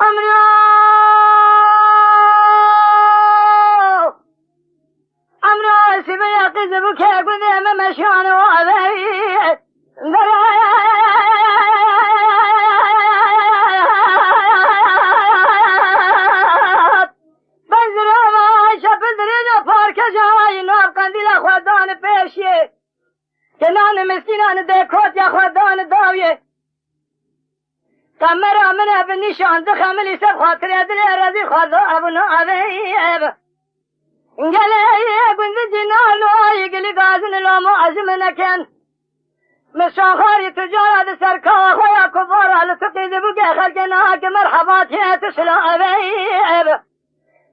امرو سبيا قذبك قذم مشان وابي بزرا ما شبدرنا فارك جاي ناب قنديل خدان پیشي کنان مسكينان دكوت يا خدان داويه كاميرا من بنشان دخملي سب خاطر ادري رضي خذ ابنا ابي قال قلت جنان ويقل قازن لو معزمنا كان مشاخري تجارة سركا خويا كبار على تقيد بقى خلقناك مرحبات يا تسلا أبيب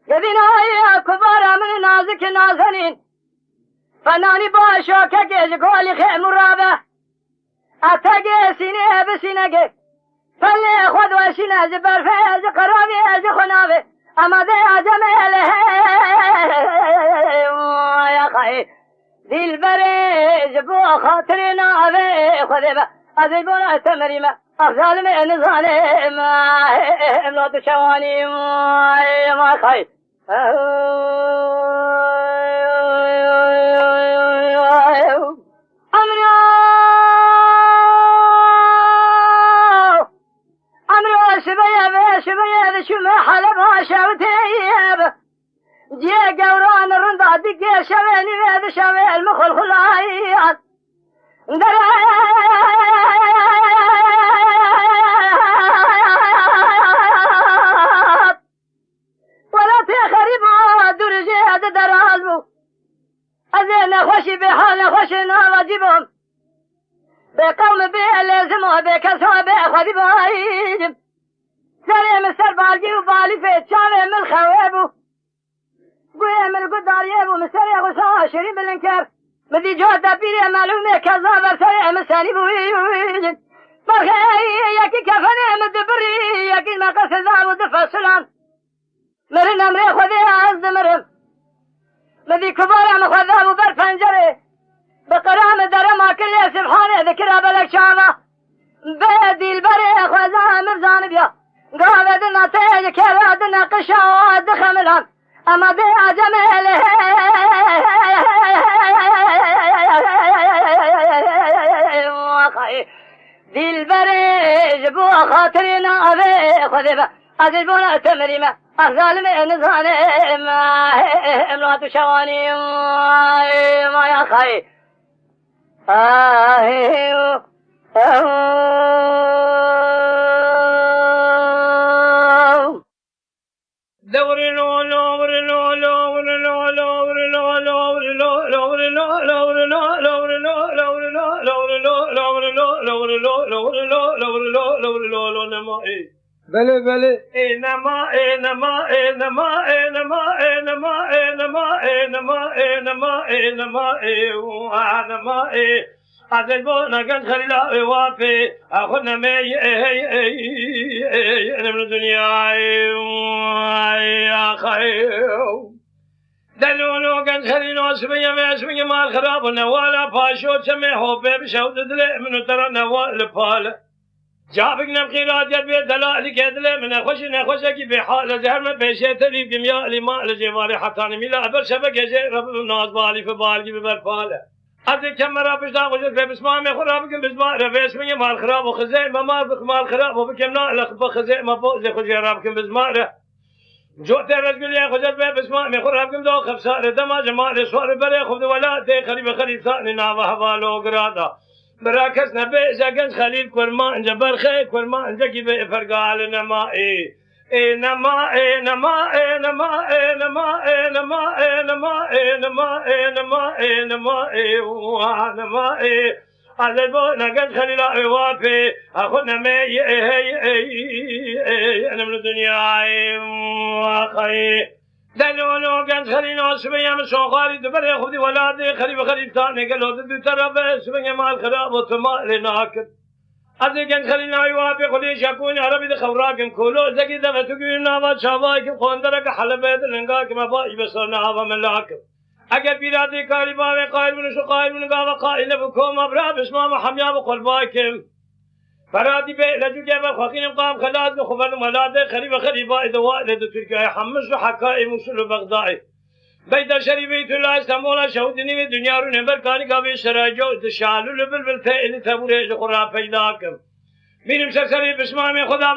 يبينا يا كبار من نازك نازنين فناني باشوكا جيج قولي خيم رابع أتاقي سيني بسينك فاللي خذ وشينا زبر فيز قرابي زخنابي أما ذي عجمي يا خي ذي البريج بو خاطرنا أبي خذبا أذي بونا تمريما أفضل من ظالم لا تشواني ما خي أمرو شبيا شو ما حلبها شوتيب جي قوران الرندا دقي شويني بيد شوي المخل خلايات ولا تخربوا درجات درازبو أذينا خوشي بحالنا خوشنا واجبهم بقوم بيه لازموا بكسوا بيه خذي بايجب سريع من سربالجي وبالي فيت شامي من خوابو قوية من القدار يابو من سريع غصاها شريب الانكار مذي جوة دابيري معلومة كذابة سريع من سانيبو ويجب مرخي يكي كفني مدبري يكي مقص الزعب ودفع السلام مرن امري خذي عز مرم مذي كبارة مخذاب وبرفنجري بقرام درما كل سبحانه ذكرها بلك شامة بيدي البري خوزا مفزان بيا قابدنا تيج كرادنا قشا دخملهم اما دي عجميله دي البري جبوا خاطرنا ابي خذبا أجبونا تمريمة أفضل من ظالم امرأة شواني ما يا خي دوري لو لوري لو لوري لو لوري لو لوري لو لوري لو لوري لو لوري لو لوري لو لوري لو لوري لو لوري لو لوري لو لوري لو لوري لو لو نما بله بله انما انما انما انما انما انما انما انما انما انما أذبوا نجد خليلا وافي أخذنا مي أنا من الدنيا يا خير دلونو كان خلينا سمية ما الخراب نوالا باشوت سميه بيبشوا تدلي من ترى نوال بال جابك نمخيرات يدبي دلائل كدلي من نخوشك بحال زهر من بيشي تلي بمياه لما لجواري حتى نميلا أبر شبك يجي رب الناس بالي فبالي ببرفاله هذه كم رابش داخل في بسمة ما خراب كم بسمة رفيس مني مال خراب وخزي ما مال خراب وبكم ناقل خزي ما فوق زي خزي راب كم بسمة جو ترجل يا خزي بسمة ما خراب كم دو خبصار دما جمال سوار بري خذ ولا تي خليل ثاني ناوه حوالو قرادا براكس نبي زكن خليل كرمان جبر خي كرمان زكي بفرقال نمائي إنما إنما إنما إنما إنما إنما إنما إنما إنما إنما على البون نقد خليل وافي أخذنا مي أنا من الدنيا وخي دلونو كان خلينا سمية من سوخاري دبر يخذي ولادي خليل ثاني قالوا ضد ترى سمية مع الخراب وتما لناكد هذا كان خلينا يوافق خلي شكون عربي خبراكم كله زكي دفع تقولنا ما شافاك قندرك حلبات لنقاك ما باي بسرنا هذا من لاكم اگر بيرادي قاربا قائل من شو قائل من قاوا قائل بكم ابرا بسمع محميا بقلباكم فرادي بي لجو جابا خاقين قام خلاص خبر ملاده خريبه خريبه دوائل تركيا حمص حكائم وصل بغداد بيت شريف الله سمولا شهودني الدنيا رنبر كان قابي سراجو تشالو لبلبل تيل تبوري خرا پیداكم بينم سرسري بسمامي خدا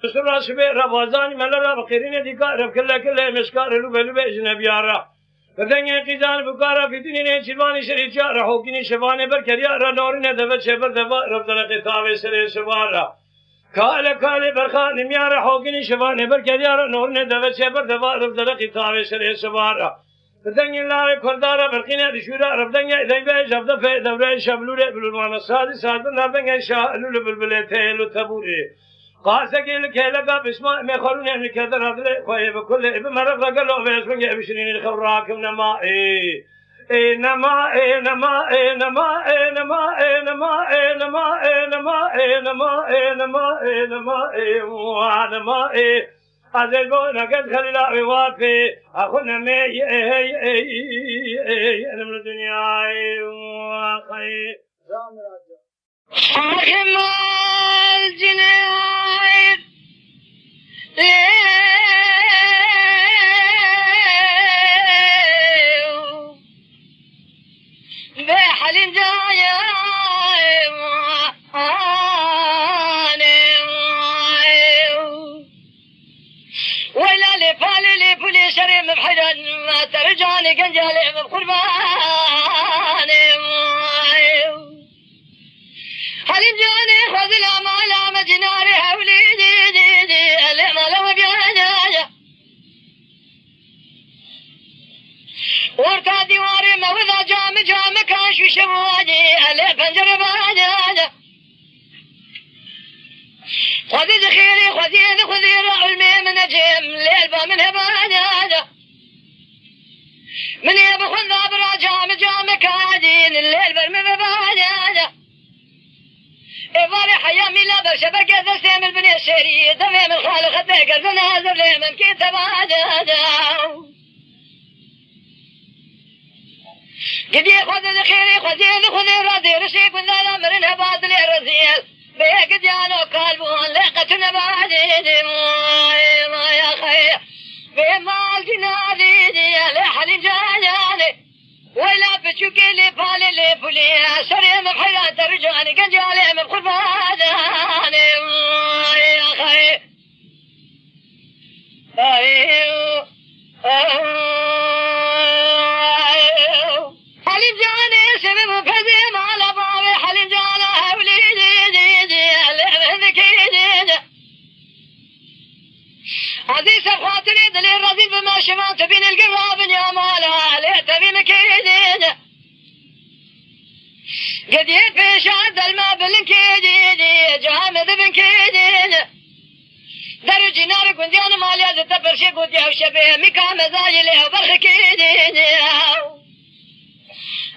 بسرا سبي ربازان ملرا بقيرين ديكا رب كله مسكار لبلب اجنبيارا بدنيا قيزان بكارا في دينين شلواني شريجا رحوكيني شفاني بركريا رنورين دفت شبر دفا رب دلقي تاوي سري سوارا كالي برخان نميا رحوكيني شفاني بركريا رنورين دفت شبر دفا رب دلقي تاوي سري سوارا بدنيا الله كردارا برقينا دشورا رب دنيا إذن بي جفت في دوري شبلوري بلولوانا سادي سادن نردنيا شاءلو لبلبلي تيلو تبوري قاسك الكيلقا بسماء مخارون يعني كذا هذا خوي بكل ابن مرق رجلوا في اسمه يبشرين الخراكم نما نما نما نما نما نما نما نما نما نما نما عزيز بونا قد خليلا بوافي أخونا مي أنا من الدنيا خير حاكم الجنايد بحل جايا ولا لفال لفولي شريم بحجن ما ترجعني قنجالي بقربان حليم جاني خذ الأمال مجناري حولي دي الأمال وبيانا ورتا ديواري موضع جام كاشو شواجي ألي بنجر بانا خذي ذخيري خذي رعلمي من نجم ليل من هبانا من يبخن ذابرا جام كادين الليل برمي ببانا إباري حيامي لا برشبك ذا سيم البني الشري دمي من خالق الدقر زنازر لي من كي تبادا قدي خذ ذخيري خذي راضي رشيك من ذا الأمر هباد لي رزيل بيك ديانو قلبون لقة نبادي ما يا خير بمال جنادي لحل جاني ولا بتشوكي لي بالي لي بولي شري من حياة رجاني قنجالي من قرباني يا خير حليم جاني سبب فزيم على باوي حليم جانا هولي دي عزيز خاطري دليل رضيت بما شمعت بين القراب يا مالا ليت بي مكيدين قد يفش عد الماء بالكيدين جامد بنكيدين درجي نار كنت انا مالي هذا تفرشي قلت يا وشبيه مكا مزاجي له وبرخ كيدين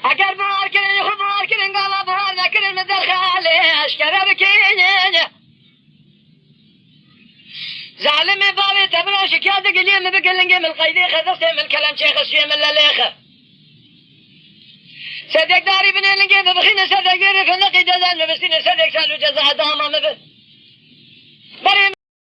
اقر باركن يخو باركن قاما بهارنا كل المدر خالي اشكر بكيدين زعلم بابي تبرا شكاد قليم بقلنقي من قيدي خذسي من كلام شيخ الشيم الليخه صدق داري بن لنقي بخينا صدق يرف النقي جزان مبسين صدق سالو جزاء داما مبس